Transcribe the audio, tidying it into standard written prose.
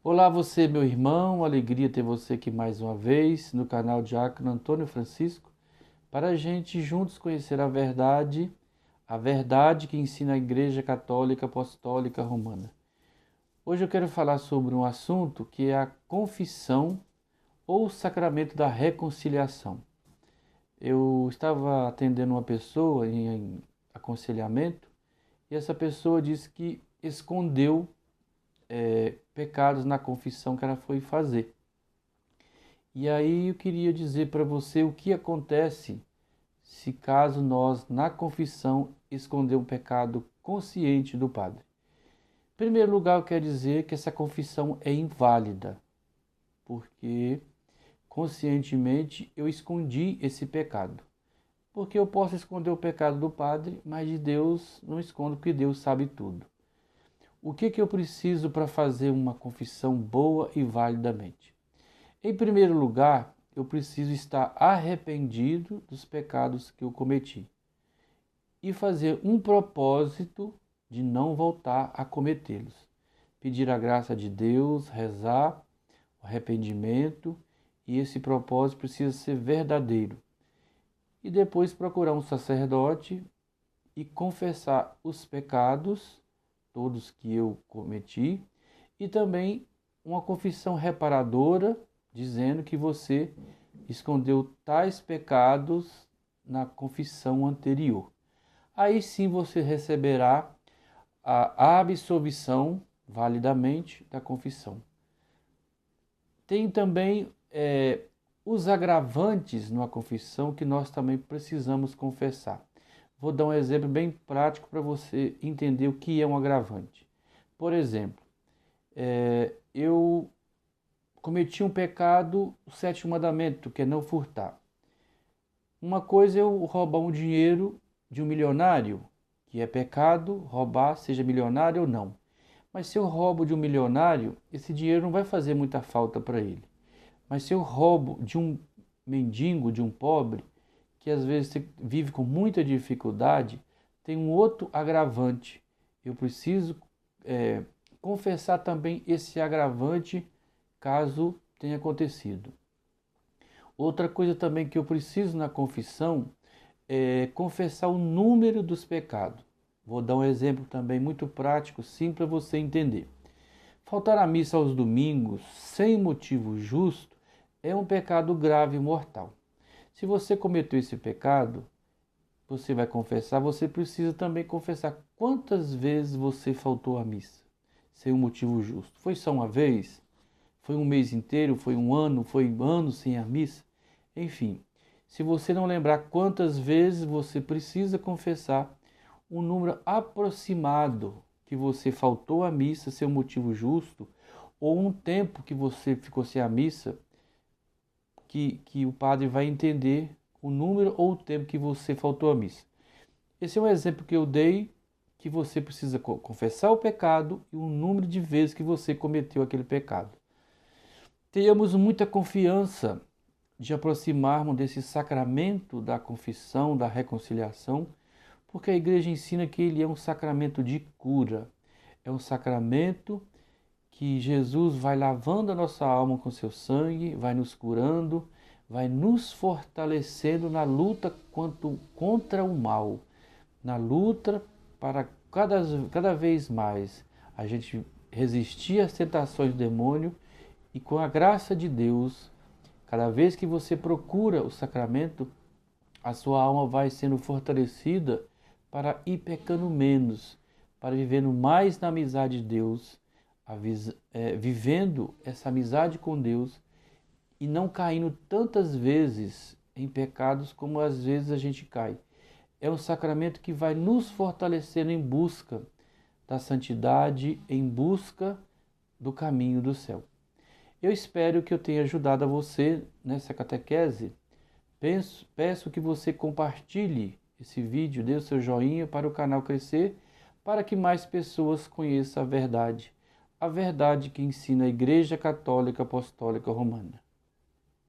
Olá você, meu irmão, alegria ter você aqui mais uma vez no canal Diácono Antônio Francisco, para a gente juntos conhecer a verdade que ensina a Igreja Católica Apostólica Romana. Hoje eu quero falar sobre um assunto que é a confissão ou o sacramento da reconciliação. Eu estava atendendo uma pessoa em aconselhamento e essa pessoa disse que escondeu pecados na confissão que ela foi fazer. E aí eu queria dizer para você o que acontece se caso nós, na confissão, esconder um pecado consciente do padre. Em primeiro lugar, eu quero dizer que essa confissão é inválida, porque conscientemente eu escondi esse pecado. Porque eu posso esconder o pecado do padre, mas de Deus não escondo, porque Deus sabe tudo. O que eu preciso para fazer uma confissão boa e validamente? Em primeiro lugar, eu preciso estar arrependido dos pecados que eu cometi e fazer um propósito de não voltar a cometê-los. Pedir a graça de Deus, rezar, o arrependimento, e esse propósito precisa ser verdadeiro. E depois procurar um sacerdote e confessar os pecados, todos que eu cometi, e também uma confissão reparadora, dizendo que você escondeu tais pecados na confissão anterior. Aí sim você receberá a absolvição validamente da confissão. Tem também os agravantes numa confissão que nós também precisamos confessar. Vou dar um exemplo bem prático para você entender o que é um agravante. Por exemplo, eu cometi um pecado, o sétimo mandamento, que é não furtar. Uma coisa é eu roubar um dinheiro de um milionário, que é pecado roubar, seja milionário ou não. Mas se eu roubo de um milionário, esse dinheiro não vai fazer muita falta para ele. Mas se eu roubo de um mendigo, de um pobre, que às vezes vive com muita dificuldade, tem um outro agravante. Eu preciso confessar também esse agravante caso tenha acontecido. Outra coisa também que eu preciso na confissão é confessar o número dos pecados. Vou dar um exemplo também muito prático, simples para você entender. Faltar à missa aos domingos sem motivo justo é um pecado grave e mortal. Se você cometeu esse pecado, você vai confessar, você precisa também confessar quantas vezes você faltou à missa sem um motivo justo. Foi só uma vez? Foi um mês inteiro? Foi um ano? Foi anos sem a missa? Enfim, se você não lembrar quantas vezes você precisa confessar, um número aproximado que você faltou à missa sem um motivo justo, ou um tempo que você ficou sem a missa, que o padre vai entender o número ou o tempo que você faltou à missa. Esse é um exemplo que eu dei, que você precisa confessar o pecado e o número de vezes que você cometeu aquele pecado. Tenhamos muita confiança de aproximarmos desse sacramento da confissão, da reconciliação, porque a igreja ensina que ele é um sacramento de cura. É um sacramento que Jesus vai lavando a nossa alma com seu sangue, vai nos curando, vai nos fortalecendo na luta contra o mal, na luta para cada vez mais a gente resistir às tentações do demônio e com a graça de Deus, cada vez que você procura o sacramento, a sua alma vai sendo fortalecida para ir pecando menos, para vivendo mais na amizade de Deus, vivendo essa amizade com Deus e não caindo tantas vezes em pecados como às vezes a gente cai. É um sacramento que vai nos fortalecendo em busca da santidade, em busca do caminho do céu. Eu espero que eu tenha ajudado a você nessa catequese. Peço que você compartilhe esse vídeo, dê o seu joinha para o canal crescer, para que mais pessoas conheçam a verdade que ensina a Igreja Católica Apostólica Romana.